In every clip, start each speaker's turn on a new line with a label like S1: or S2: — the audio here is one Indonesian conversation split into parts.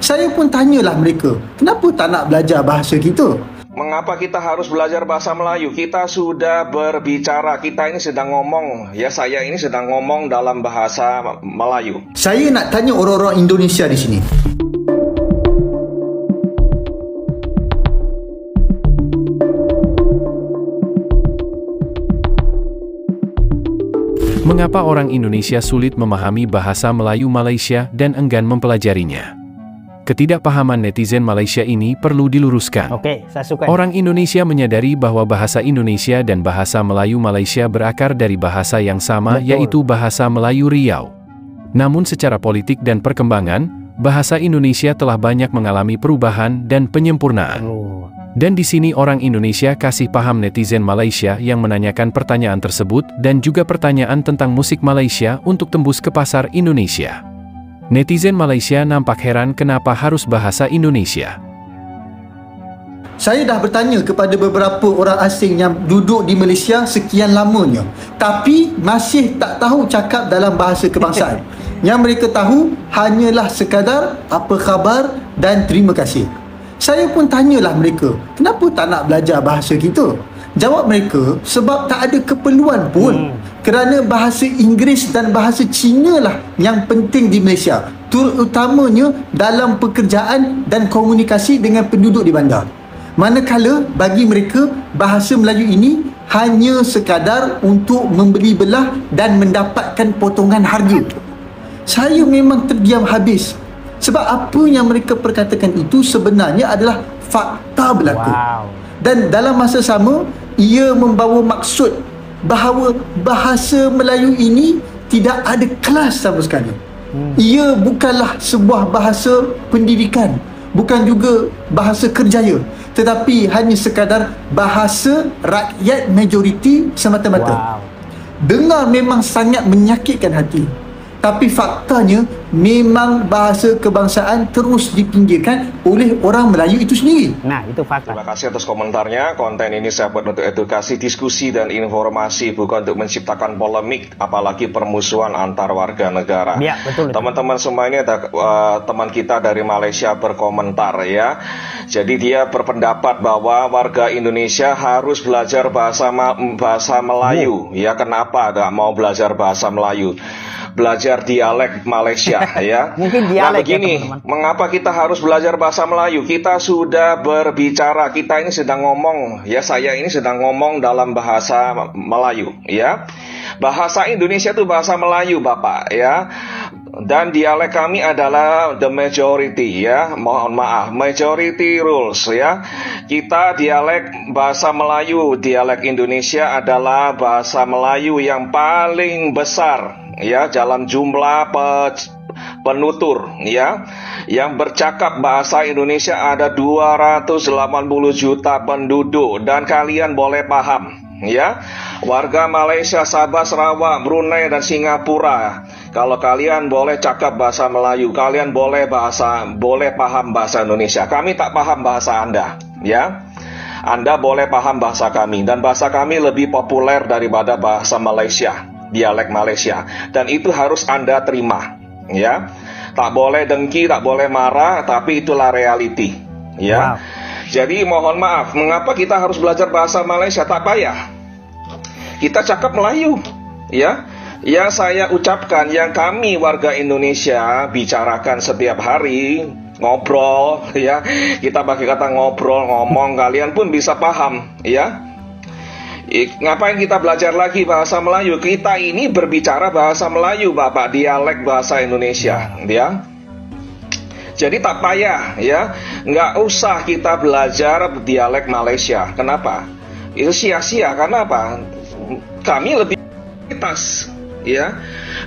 S1: Saya pun tanyalah mereka, kenapa tak nak belajar bahasa kita?
S2: Mengapa kita harus belajar bahasa Melayu? Kita sudah berbicara, kita ini sedang ngomong, ya saya ini sedang ngomong dalam bahasa Melayu.
S1: Saya nak tanya orang-orang Indonesia di sini.
S3: Mengapa orang Indonesia sulit memahami bahasa Melayu Malaysia dan enggan mempelajarinya? Ketidakpahaman netizen Malaysia ini perlu diluruskan.
S4: Oke, saya suka.
S3: Orang Indonesia menyadari bahwa bahasa Indonesia dan bahasa Melayu Malaysia berakar dari bahasa yang sama, yaitu bahasa Melayu Riau. Namun secara politik dan perkembangan, bahasa Indonesia telah banyak mengalami perubahan dan penyempurnaan. Dan di sini orang Indonesia kasih paham netizen Malaysia yang menanyakan pertanyaan tersebut dan juga pertanyaan tentang musik Malaysia untuk tembus ke pasar Indonesia. Netizen Malaysia nampak heran kenapa harus bahasa Indonesia.
S1: Saya dah bertanya kepada beberapa orang asing yang duduk di Malaysia sekian lamanya, tapi masih tak tahu cakap dalam bahasa kebangsaan. Yang mereka tahu hanyalah sekadar apa khabar dan terima kasih. Saya pun tanyalah mereka, kenapa tak nak belajar bahasa kita? Jawab mereka, sebab tak ada keperluan pun. Kerana bahasa Inggeris dan bahasa Cina lah yang penting di Malaysia, terutamanya dalam pekerjaan dan komunikasi dengan penduduk di bandar. Manakala bagi mereka, bahasa Melayu ini hanya sekadar untuk membeli belah dan mendapatkan potongan harga. Saya memang terdiam habis, sebab apa yang mereka perkatakan itu sebenarnya adalah fakta berlaku. Dan dalam masa sama, ia membawa maksud bahawa bahasa Melayu ini tidak ada kelas sama sekali. Ia bukanlah sebuah bahasa pendidikan, bukan juga bahasa kerjaya, tetapi hanya sekadar bahasa rakyat majoriti semata-mata. Dengar memang sangat menyakitkan hati, tapi faktanya memang bahasa kebangsaan terus dipinggirkan oleh orang Melayu itu sendiri.
S4: Nah, itu fakta.
S2: Terima kasih atas komentarnya. Konten ini saya buat untuk edukasi, diskusi, dan informasi, bukan untuk menciptakan polemik, apalagi permusuhan antar warga negara.
S4: Ya, betul.
S2: Teman-teman semua ini ada teman kita dari Malaysia berkomentar ya. Jadi dia berpendapat bahwa warga Indonesia harus belajar bahasa Melayu. Ya, kenapa nggak mau belajar bahasa Melayu? Belajar dialek Malaysia ya.
S4: Mungkin dialek.
S2: Nah begini, ya, mengapa kita harus belajar bahasa Melayu? Kita sudah berbicara, kita ini sedang ngomong, ya saya ini sedang ngomong dalam bahasa Melayu ya. Bahasa Indonesia itu bahasa Melayu Bapak ya. Dan dialek kami adalah the majority ya. Mohon maaf, majority rules ya. Kita dialek bahasa Melayu, dialek Indonesia adalah bahasa Melayu yang paling besar ya dalam jumlah penutur ya. Yang bercakap bahasa Indonesia ada 280 juta penduduk, dan kalian boleh paham ya. Warga Malaysia, Sabah, Sarawak, Brunei, dan Singapura, kalau kalian boleh cakap bahasa Melayu, kalian boleh paham bahasa Indonesia. Kami tak paham bahasa Anda ya. Anda boleh paham bahasa kami, dan bahasa kami lebih populer daripada bahasa Malaysia, dialek Malaysia, dan itu harus Anda terima ya. Tak boleh dengki, tak boleh marah, tapi itulah reality ya. Jadi mohon maaf, mengapa kita harus belajar bahasa Malaysia? Tak payah, kita cakap Melayu ya. Yang saya ucapkan, yang kami warga Indonesia bicarakan setiap hari, ngobrol ya, kita pakai kata ngobrol, ngomong, kalian pun bisa paham ya. Ngapain kita belajar lagi bahasa Melayu? Kita ini berbicara bahasa Melayu Bapak, dialek bahasa Indonesia ya. Jadi tak payah ya, nggak usah kita belajar dialek Malaysia. Kenapa? Itu sia-sia. Karena apa? Kami lebih kualitas ya.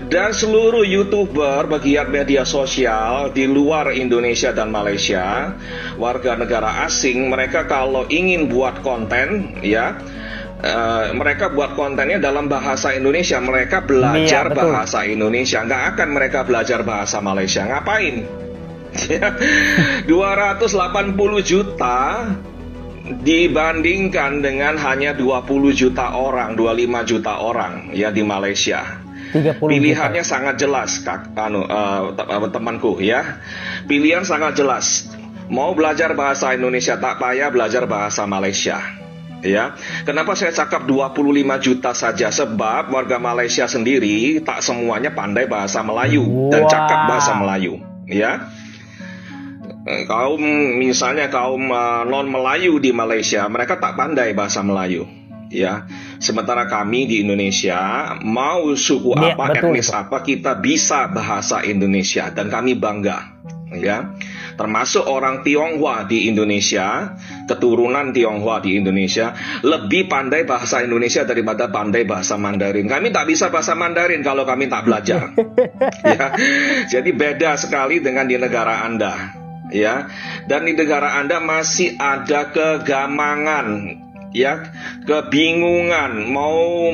S2: Dan seluruh YouTuber pegiat media sosial di luar Indonesia dan Malaysia, warga negara asing, mereka kalau ingin buat konten ya, mereka buat kontennya dalam bahasa Indonesia. Mereka belajar bahasa Indonesia, nggak akan mereka belajar bahasa Malaysia. Ngapain? 280 juta dibandingkan dengan hanya 20 juta orang, 25 juta orang ya di Malaysia.
S4: 30
S2: Pilihannya
S4: juta.
S2: sangat jelas, temanku ya. Pilihan sangat jelas. Mau belajar bahasa Indonesia tak payah belajar bahasa Malaysia. Ya, kenapa saya cakap 25 juta saja? Sebab warga Malaysia sendiri tak semuanya pandai bahasa Melayu dan cakap bahasa Melayu. Ya, misalnya kaum non Melayu di Malaysia, mereka tak pandai bahasa Melayu. Ya, sementara kami di Indonesia, mau suku apa, etnis apa, kita bisa bahasa Indonesia dan kami bangga. Ya, termasuk orang Tionghoa di Indonesia, keturunan Tionghoa di Indonesia lebih pandai bahasa Indonesia daripada pandai bahasa Mandarin. Kami tak bisa bahasa Mandarin kalau kami tak belajar. Ya, jadi beda sekali dengan di negara Anda. Ya, dan di negara Anda masih ada kegamangan, ya, kebingungan mau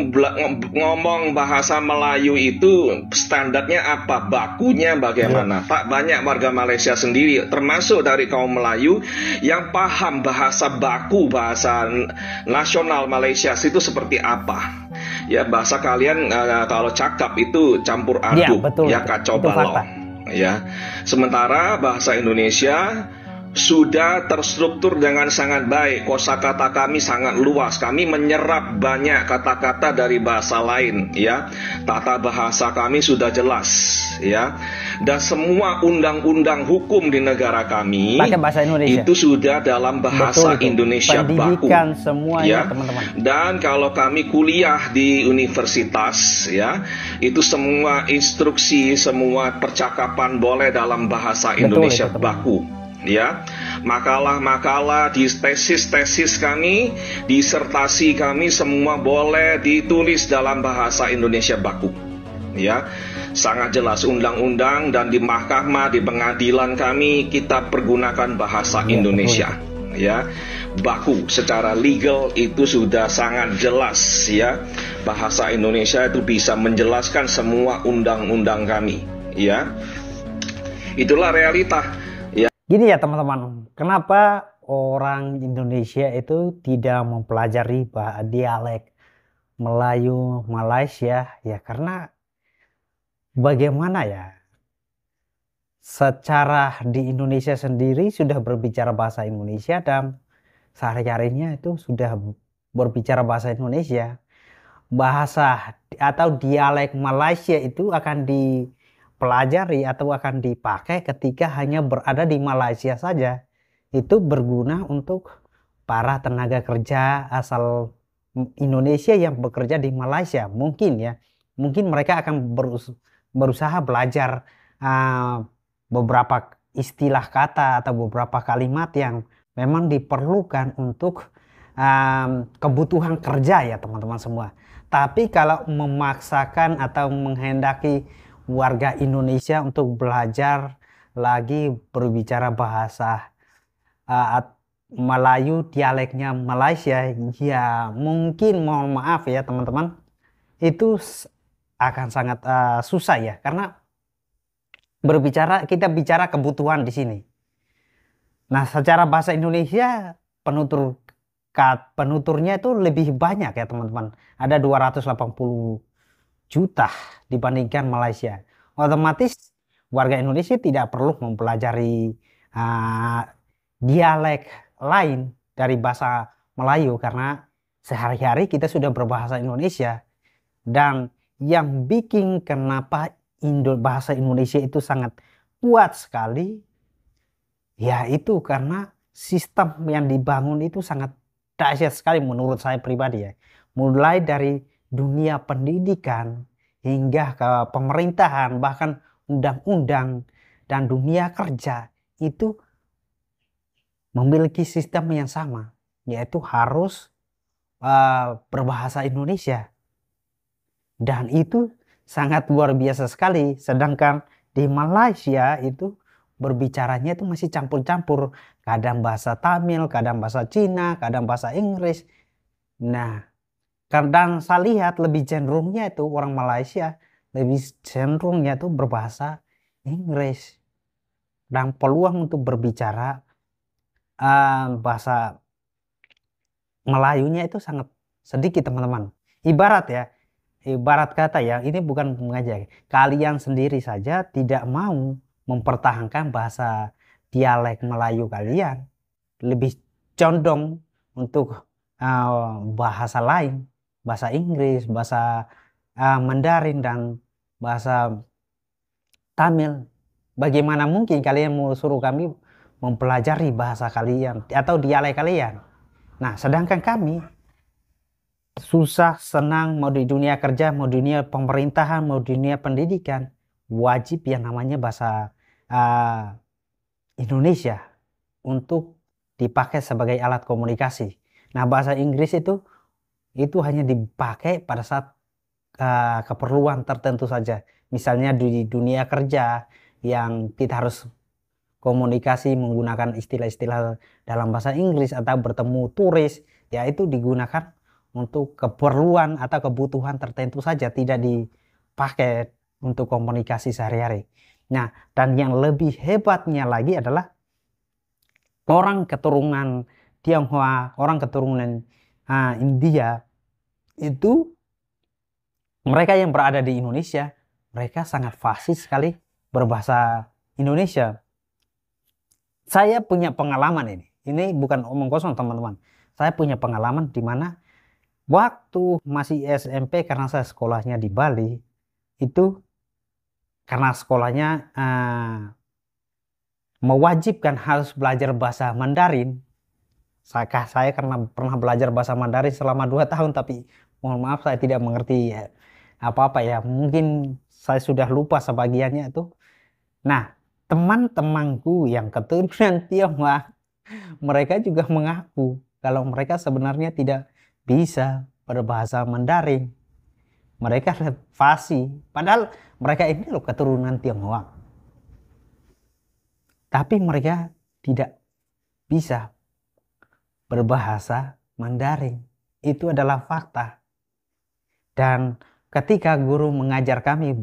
S2: ngomong bahasa Melayu itu standarnya apa, bakunya bagaimana. Tak banyak warga Malaysia sendiri, termasuk dari kaum Melayu, yang paham bahasa baku, bahasa nasional Malaysia itu seperti apa. Ya, bahasa kalian kalau cakap itu campur aduk, ya, kacau balau. Ya, sementara bahasa Indonesia sudah terstruktur dengan sangat baik. Kosakata kami sangat luas. Kami menyerap banyak kata-kata dari bahasa lain, ya. Tata bahasa kami sudah jelas, ya. Dan semua undang-undang hukum di negara kami
S4: pakai bahasa Indonesia.
S2: Itu sudah dalam bahasa Indonesia baku.
S4: Pendidikan semuanya,
S2: ya,
S4: teman-teman.
S2: Dan kalau kami kuliah di universitas, ya, itu semua instruksi, semua percakapan boleh dalam bahasa Indonesia baku. Ya, makalah-makalah di tesis-tesis kami, disertasi kami semua boleh ditulis dalam bahasa Indonesia baku. Ya, sangat jelas undang-undang, dan di mahkamah, di pengadilan kami kita pergunakan bahasa Indonesia. Ya, baku secara legal itu sudah sangat jelas, ya. Bahasa Indonesia itu bisa menjelaskan semua undang-undang kami, ya. Itulah realita.
S4: Gini ya teman-teman, kenapa orang Indonesia itu tidak mempelajari dialek Melayu Malaysia? Ya karena bagaimana ya, secara di Indonesia sendiri sudah berbicara bahasa Indonesia dan sehari-harinya itu sudah berbicara bahasa Indonesia. Bahasa atau dialek Malaysia itu akan dipelajari atau akan dipakai ketika hanya berada di Malaysia saja. Itu berguna untuk para tenaga kerja asal Indonesia yang bekerja di Malaysia. Mungkin ya, mungkin mereka akan berusaha belajar beberapa istilah kata atau beberapa kalimat yang memang diperlukan untuk kebutuhan kerja ya teman-teman semua. Tapi kalau memaksakan atau menghendaki warga Indonesia untuk belajar lagi berbicara bahasa Melayu dialeknya Malaysia, ya mungkin mohon maaf ya teman-teman, itu akan sangat susah ya, karena kita bicara kebutuhan di sini. Nah, secara bahasa Indonesia penuturnya itu lebih banyak ya teman-teman. Ada 280 juta dibandingkan Malaysia. Otomatis warga Indonesia tidak perlu mempelajari dialek lain dari bahasa Melayu karena sehari-hari kita sudah berbahasa Indonesia. Dan yang bikin kenapa bahasa Indonesia itu sangat kuat sekali, yaitu karena sistem yang dibangun itu sangat dahsyat sekali menurut saya pribadi ya. Mulai dari dunia pendidikan hingga ke pemerintahan, bahkan undang-undang dan dunia kerja itu memiliki sistem yang sama, yaitu harus berbahasa Indonesia. Dan itu sangat luar biasa sekali. Sedangkan di Malaysia itu berbicaranya itu masih campur-campur. Kadang bahasa Tamil, kadang bahasa Cina, kadang bahasa Inggris. Nah, kadang saya lihat lebih cenderungnya itu orang Malaysia lebih cenderungnya itu berbahasa Inggris. Dan peluang untuk berbicara bahasa Melayunya itu sangat sedikit teman-teman. Ibarat ya, ibarat kata ya, ini bukan mengajak. Kalian sendiri saja tidak mau mempertahankan bahasa dialek Melayu kalian. Lebih condong untuk bahasa lain. Bahasa Inggris, bahasa Mandarin, dan bahasa Tamil. Bagaimana mungkin kalian mau suruh kami mempelajari bahasa kalian atau dialek kalian? Nah, sedangkan kami susah senang mau di dunia kerja, mau di dunia pemerintahan, mau di dunia pendidikan, wajib yang namanya bahasa Indonesia untuk dipakai sebagai alat komunikasi. Nah, bahasa Inggris itu hanya dipakai pada saat keperluan tertentu saja. Misalnya di dunia kerja yang kita harus komunikasi menggunakan istilah-istilah dalam bahasa Inggris atau bertemu turis, ya itu digunakan untuk keperluan atau kebutuhan tertentu saja, tidak dipakai untuk komunikasi sehari-hari. Nah, dan yang lebih hebatnya lagi adalah orang keturunan Tionghoa, orang keturunan India, itu mereka yang berada di Indonesia, mereka sangat fasih sekali berbahasa Indonesia. Saya punya pengalaman ini bukan omong kosong teman-teman. Saya punya pengalaman di mana waktu masih SMP, karena saya sekolahnya di Bali, itu karena sekolahnya mewajibkan harus belajar bahasa Mandarin. Saya karena pernah belajar bahasa Mandarin selama 2 tahun, tapi mohon maaf saya tidak mengerti apa-apa ya. Mungkin saya sudah lupa sebagiannya itu. Nah, teman-temanku yang keturunan Tionghoa, mereka juga mengaku kalau mereka sebenarnya tidak bisa berbahasa Mandarin. Mereka fasih, padahal mereka ini loh keturunan Tionghoa. Tapi mereka tidak bisa berbahasa Mandarin. Itu adalah fakta. Dan ketika guru mengajar kami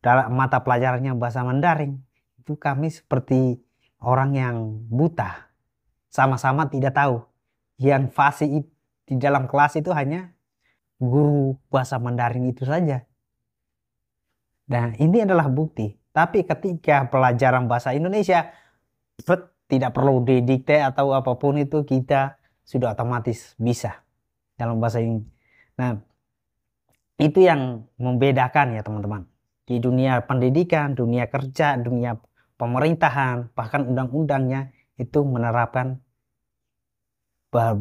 S4: dalam mata pelajarannya bahasa Mandarin, itu kami seperti orang yang buta. Sama-sama tidak tahu. Yang fasih di dalam kelas itu hanya guru bahasa Mandarin itu saja. Dan ini adalah bukti. Tapi ketika pelajaran bahasa Indonesia, tidak perlu didikte atau apapun itu, kita sudah otomatis bisa dalam bahasa ini. Nah, itu yang membedakan ya teman-teman. Di dunia pendidikan, dunia kerja, dunia pemerintahan, bahkan undang-undangnya itu menerapkan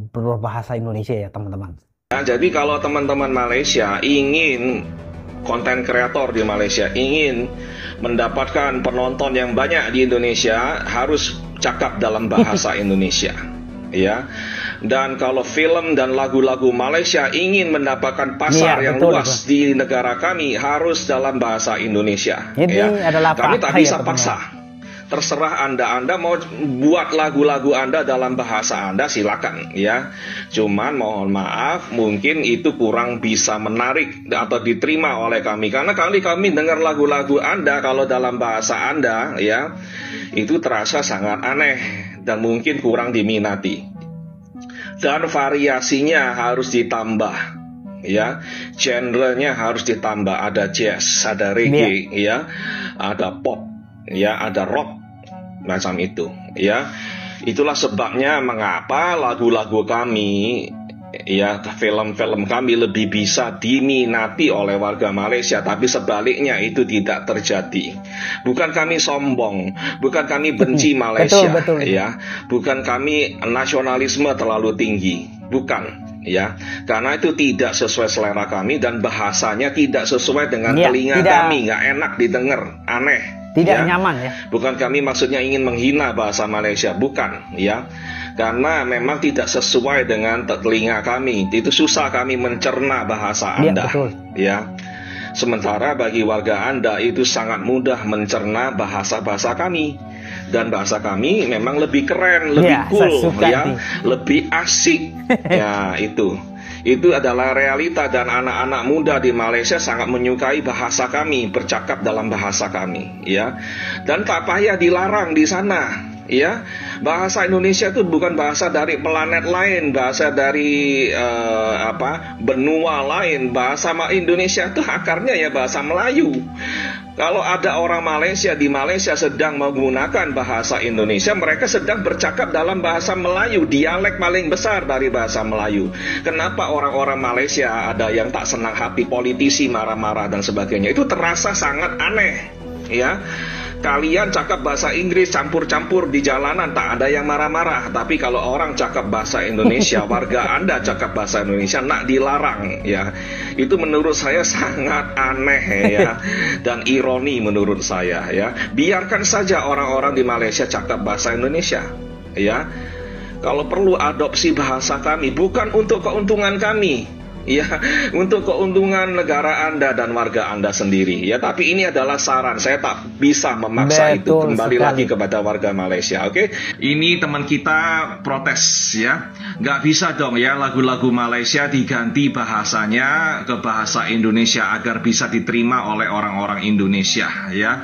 S4: berbahasa Indonesia ya teman-teman.
S2: Nah, jadi kalau teman-teman Malaysia ingin konten kreator di Malaysia ingin mendapatkan penonton yang banyak di Indonesia, harus cakap dalam bahasa Indonesia, ya. Dan kalau film dan lagu-lagu Malaysia ingin mendapatkan pasar yang luas di negara kami, harus dalam bahasa Indonesia.
S4: Ini
S2: ya.
S4: adalah
S2: Kami tak bisa
S4: ya,
S2: paksa. Terserah Anda mau buat lagu-lagu Anda dalam bahasa Anda, silakan ya. Cuman mohon maaf, mungkin itu kurang bisa menarik atau diterima oleh kami, karena kami dengar lagu-lagu Anda kalau dalam bahasa Anda ya, itu terasa sangat aneh dan mungkin kurang diminati. Dan variasinya harus ditambah ya. Genrenya harus ditambah, ada jazz, ada reggae ya, ada pop ya, ada rock macam itu ya. Itulah sebabnya mengapa lagu-lagu kami ya, film-film kami lebih bisa diminati oleh warga Malaysia. Tapi sebaliknya itu tidak terjadi. Bukan kami sombong, bukan kami benci Malaysia,
S4: betul.
S2: Ya, bukan kami nasionalisme terlalu tinggi, bukan ya, karena itu tidak sesuai selera kami dan bahasanya tidak sesuai dengan telinga kami, nggak enak didengar, aneh.
S4: Tidak nyaman ya.
S2: Bukan kami maksudnya ingin menghina bahasa Malaysia, bukan ya. Karena memang tidak sesuai dengan telinga kami. Itu susah kami mencerna bahasa Anda.
S4: Betul.
S2: Ya. Sementara bagi warga Anda itu sangat mudah mencerna bahasa-bahasa kami. Dan bahasa kami memang lebih keren, lebih cool ya, lebih asik. Ya, itu. Itu adalah realita, dan anak-anak muda di Malaysia sangat menyukai bahasa kami, bercakap dalam bahasa kami, ya. Dan tak payah dilarang di sana, Ya, bahasa Indonesia itu bukan bahasa dari planet lain, bahasa dari benua lain. Bahasa Indonesia itu akarnya ya bahasa Melayu. Kalau ada orang Malaysia di Malaysia sedang menggunakan bahasa Indonesia, mereka sedang bercakap dalam bahasa Melayu, dialek paling besar dari bahasa Melayu. Kenapa orang-orang Malaysia ada yang tak senang hati, politisi marah-marah dan sebagainya? Itu terasa sangat aneh, ya. Kalian cakap bahasa Inggris campur-campur di jalanan, tak ada yang marah-marah. Tapi kalau orang cakap bahasa Indonesia, warga Anda cakap bahasa Indonesia, nak dilarang, ya. Itu menurut saya sangat aneh, ya, dan ironi menurut saya, ya. Biarkan saja orang-orang di Malaysia cakap bahasa Indonesia, ya. Kalau perlu adopsi bahasa kami, bukan untuk keuntungan kami, ya, untuk keuntungan negara Anda dan warga Anda sendiri, ya. Tapi ini adalah saran, saya tak bisa memaksa. Betul, itu kembali sekali lagi kepada warga Malaysia. Oke, ini teman kita protes, ya, nggak bisa dong ya lagu-lagu Malaysia diganti bahasanya ke bahasa Indonesia agar bisa diterima oleh orang-orang Indonesia, ya.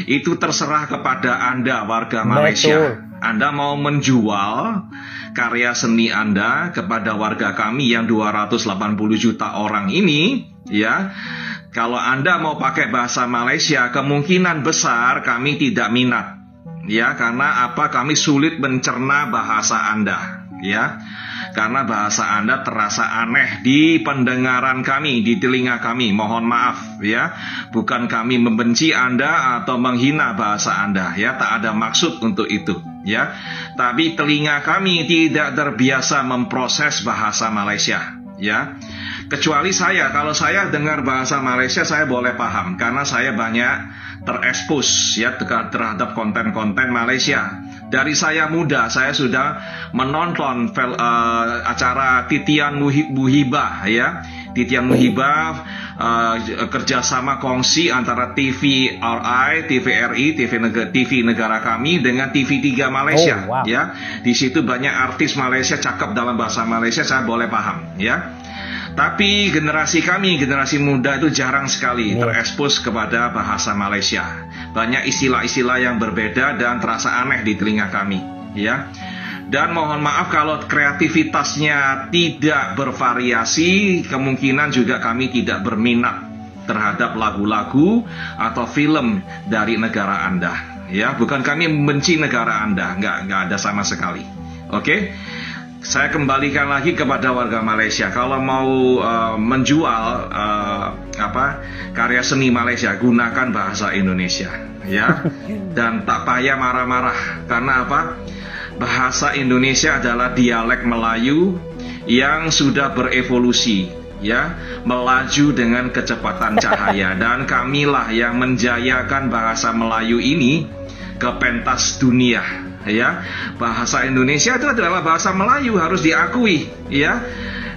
S2: Itu terserah kepada Anda warga Malaysia. Betul. Anda mau menjual karya seni Anda kepada warga kami yang 280 juta orang ini, ya. Kalau Anda mau pakai bahasa Malaysia, kemungkinan besar kami tidak minat, ya, karena apa? Kami sulit mencerna bahasa Anda, ya. Karena bahasa Anda terasa aneh di pendengaran kami, di telinga kami. Mohon maaf, ya. Bukan kami membenci Anda atau menghina bahasa Anda, ya. Tak ada maksud untuk itu, ya. Tapi telinga kami tidak terbiasa memproses bahasa Malaysia, ya. Kecuali saya, kalau saya dengar bahasa Malaysia saya boleh paham karena saya banyak terekspos, ya, terhadap konten-konten Malaysia. Dari saya muda, saya sudah menonton acara Titian Muhibah, ya. Titian Muhibah, kerjasama kongsi antara TVRI, TVRI, TV negara kami dengan TV3 Malaysia, wow. Ya. Di situ banyak artis Malaysia cakap dalam bahasa Malaysia, saya boleh paham, ya. Tapi generasi kami, generasi muda itu jarang sekali terekspos kepada bahasa Malaysia. Banyak istilah-istilah yang berbeda dan terasa aneh di telinga kami, ya. Dan mohon maaf kalau kreativitasnya tidak bervariasi, kemungkinan juga kami tidak berminat terhadap lagu-lagu atau film dari negara Anda, ya. Bukan kami membenci negara Anda, nggak ada sama sekali. Oke? Saya kembalikan lagi kepada warga Malaysia. Kalau mau menjual karya seni Malaysia, gunakan bahasa Indonesia, ya. Dan tak payah marah-marah. Karena apa? Bahasa Indonesia adalah dialek Melayu yang sudah berevolusi, ya, melaju dengan kecepatan cahaya. Dan kamilah yang menjayakan bahasa Melayu ini ke pentas dunia. Ya, bahasa Indonesia itu adalah bahasa Melayu, harus diakui, ya.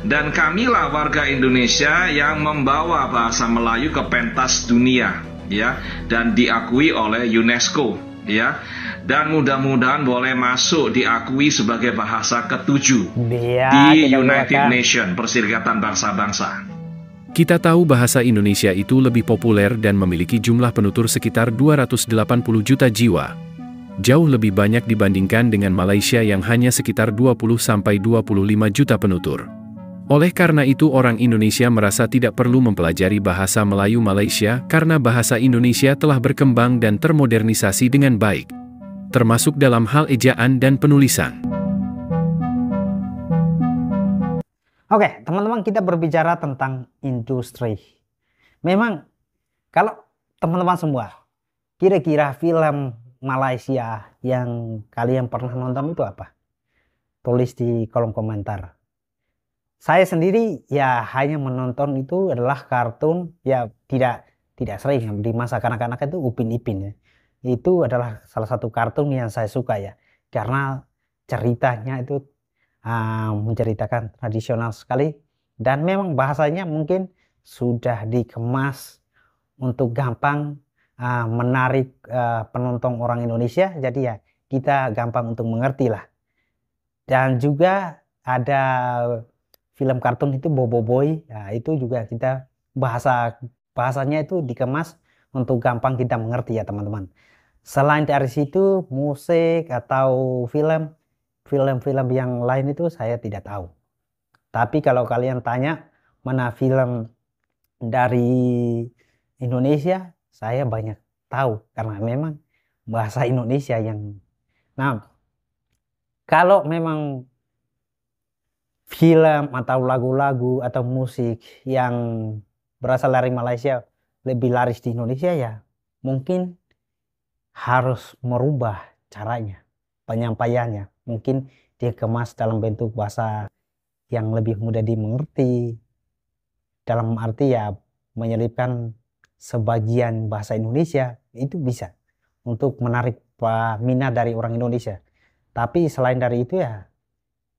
S2: Dan kamilah warga Indonesia yang membawa bahasa Melayu ke pentas dunia, ya, dan diakui oleh UNESCO, ya. Dan mudah-mudahan boleh masuk diakui sebagai bahasa ke-7 di United Nations, Perserikatan Bangsa-Bangsa.
S3: Kita tahu bahasa Indonesia itu lebih populer dan memiliki jumlah penutur sekitar 280 juta jiwa. Jauh lebih banyak dibandingkan dengan Malaysia yang hanya sekitar 20-25 juta penutur. Oleh karena itu orang Indonesia merasa tidak perlu mempelajari bahasa Melayu Malaysia karena bahasa Indonesia telah berkembang dan termodernisasi dengan baik, termasuk dalam hal ejaan dan penulisan.
S4: Oke, teman-teman, kita berbicara tentang industri. Memang, kalau teman-teman semua, kira-kira film Malaysia yang kalian pernah nonton itu apa? Tulis di kolom komentar. Saya sendiri ya hanya menonton itu adalah kartun, ya tidak sering di masa kanak-kanak itu Upin Ipin, ya. Itu adalah salah satu kartun yang saya suka, ya, karena ceritanya itu menceritakan tradisional sekali dan memang bahasanya mungkin sudah dikemas untuk gampang menarik penonton orang Indonesia, jadi ya kita gampang untuk mengerti lah. Dan juga ada film kartun itu Bobo Boy, nah, itu juga kita bahasanya itu dikemas untuk gampang kita mengerti, ya teman-teman. Selain dari situ, musik atau film-film yang lain itu saya tidak tahu. Tapi kalau kalian tanya mana film dari Indonesia, saya banyak tahu karena memang bahasa Indonesia yang. Nah, kalau memang film atau lagu-lagu atau musik yang berasal dari Malaysia lebih laris di Indonesia, ya mungkin harus merubah caranya, penyampaiannya. Mungkin dikemas dalam bentuk bahasa yang lebih mudah dimengerti. Dalam arti ya menyelipkan sebagian bahasa Indonesia, itu bisa untuk menarik minat dari orang Indonesia. Tapi selain dari itu ya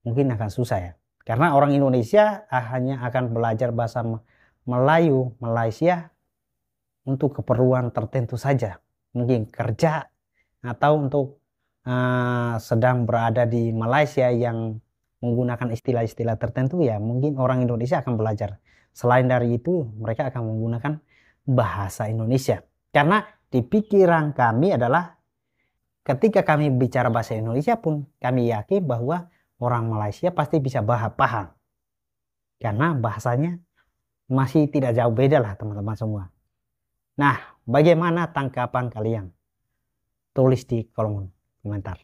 S4: mungkin akan susah ya. Karena orang Indonesia hanya akan belajar bahasa Melayu, Malaysia untuk keperluan tertentu saja. Mungkin kerja atau untuk sedang berada di Malaysia yang menggunakan istilah-istilah tertentu, ya mungkin orang Indonesia akan belajar. Selain dari itu, mereka akan menggunakan bahasa Indonesia. Karena di pikiran kami adalah ketika kami bicara bahasa Indonesia pun, kami yakin bahwa orang Malaysia pasti bisa paham. Karena bahasanya masih tidak jauh beda lah teman-teman semua. Nah, bagaimana tanggapan kalian? Tulis di kolom komentar.